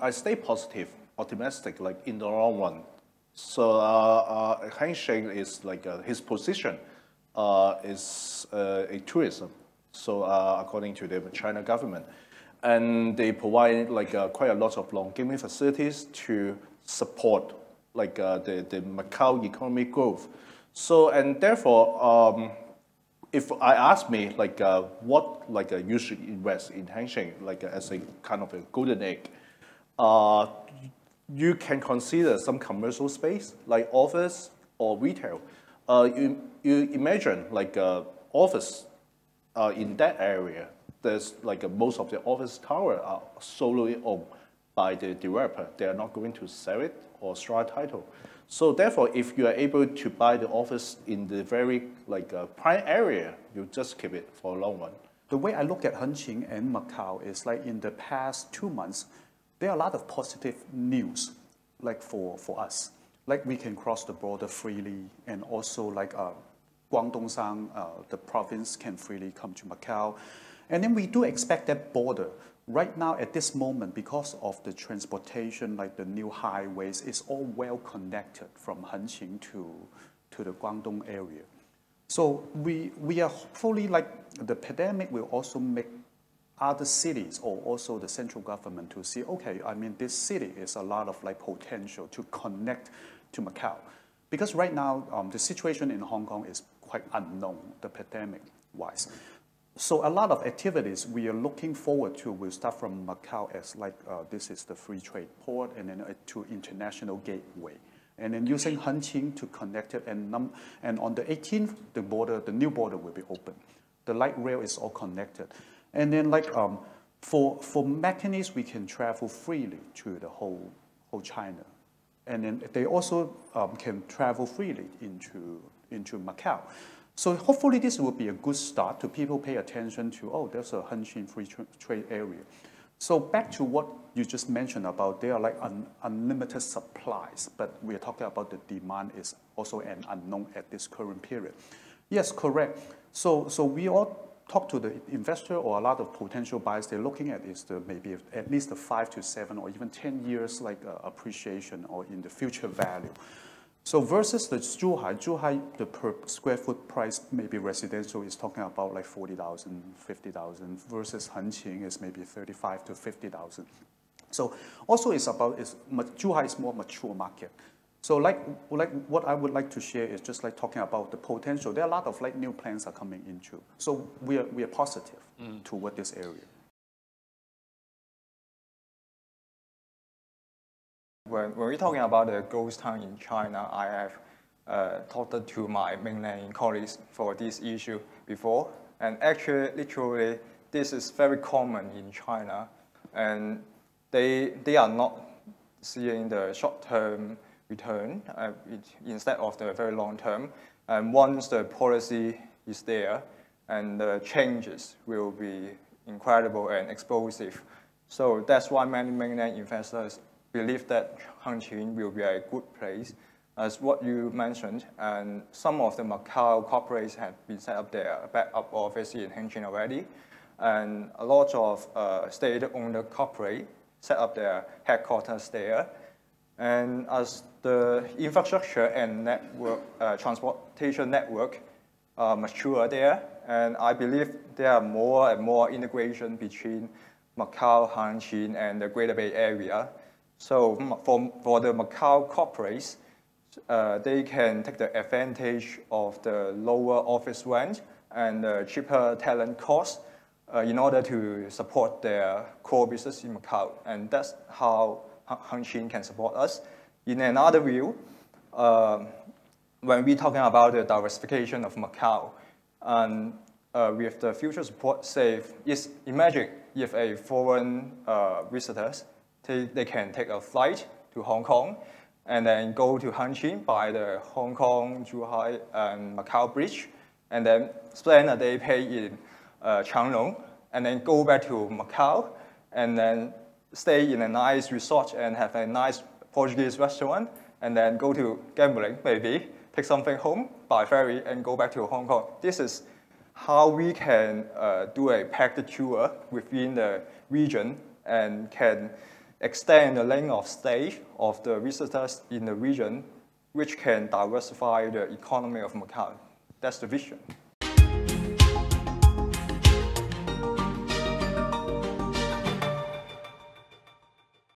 I stay positive, optimistic, like in the long run. So Hengqin is like his position is a tourism. So according to the China government, and they provide like quite a lot of long gaming facilities to support like the Macau economic growth. So and therefore, if I ask me like what like you should invest in Hengqin like as a kind of a golden egg, you can consider some commercial space like office or retail. You imagine like office in that area. There's like most of the office tower are solely owned by the developer. They are not going to sell it or strike title. So therefore, if you are able to buy the office in the very like prime area, you just keep it for a long run. The way I look at Hengqin and Macau is like in the past 2 months, there are a lot of positive news, like for us. Like we can cross the border freely, and also like Guangdong, the province can freely come to Macau. And then we do expect that border. Right now, at this moment, because of the transportation, like the new highways, it's all well connected from Hengqin to the Guangdong area. So we are hopefully like the pandemic will also make other cities or also the central government to see, okay, I mean, this city is a lot of like potential to connect to Macau. Because right now, the situation in Hong Kong is quite unknown, the pandemic-wise. So a lot of activities we are looking forward to will start from Macau as like this is the free trade port, and then to international gateway. And then using Hengqin to connect it, and on the 18th, the new border will be open. The light rail is all connected. And then like for mechanics, we can travel freely to the whole China. And then they also can travel freely into Macau. So hopefully this will be a good start to people pay attention to, oh, there's a Hengqin free trade area. So back to what you just mentioned about there are like unlimited supplies, but we are talking about the demand is also an unknown at this current period. Yes, correct. So we all talk to the investor or a lot of potential buyers. They're looking at is the maybe at least a 5 to 7 or even 10 years like appreciation or in the future value. So versus the Zhuhai, the per square foot price, maybe residential is talking about like 40,000, 50,000, versus Hengqin is maybe 35 to 50,000. So also it's about, Zhuhai is more mature market. So like what I would like to share is just like talking about the potential. There are a lot of like new plans are coming into. So we are positive toward this area. When we're talking about the ghost town in China, I have talked to my mainland colleagues for this issue before. And actually, literally, this is very common in China. And they are not seeing the short-term return instead of the very long-term. And once the policy is there, and the changes will be incredible and explosive. So that's why many mainland investors believe that Hengqin will be a good place. As what you mentioned, and some of the Macau corporates have been set up their backup office in Hengqin already, and a lot of state-owned corporate set up their headquarters there. And as the infrastructure and network, transportation network mature there, and I believe there are more and more integration between Macau, Hengqin, and the Greater Bay Area. So for the Macau corporates, they can take the advantage of the lower office rent and the cheaper talent costs in order to support their core business in Macau. And that's how Hengqin can support us. In another view, when we're talking about the diversification of Macau, and with the future support safe, imagine if a foreign visitors, they can take a flight to Hong Kong and then go to Hengqin by the Hong Kong, Zhuhai, and Macau bridge, and then spend a day pay in Changlong, and then go back to Macau, and then stay in a nice resort and have a nice Portuguese restaurant, and then go to gambling, maybe, take something home by ferry and go back to Hong Kong. This is how we can do a packed tour within the region and can extend the length of stay of the visitors in the region, which can diversify the economy of Macau. That's the vision.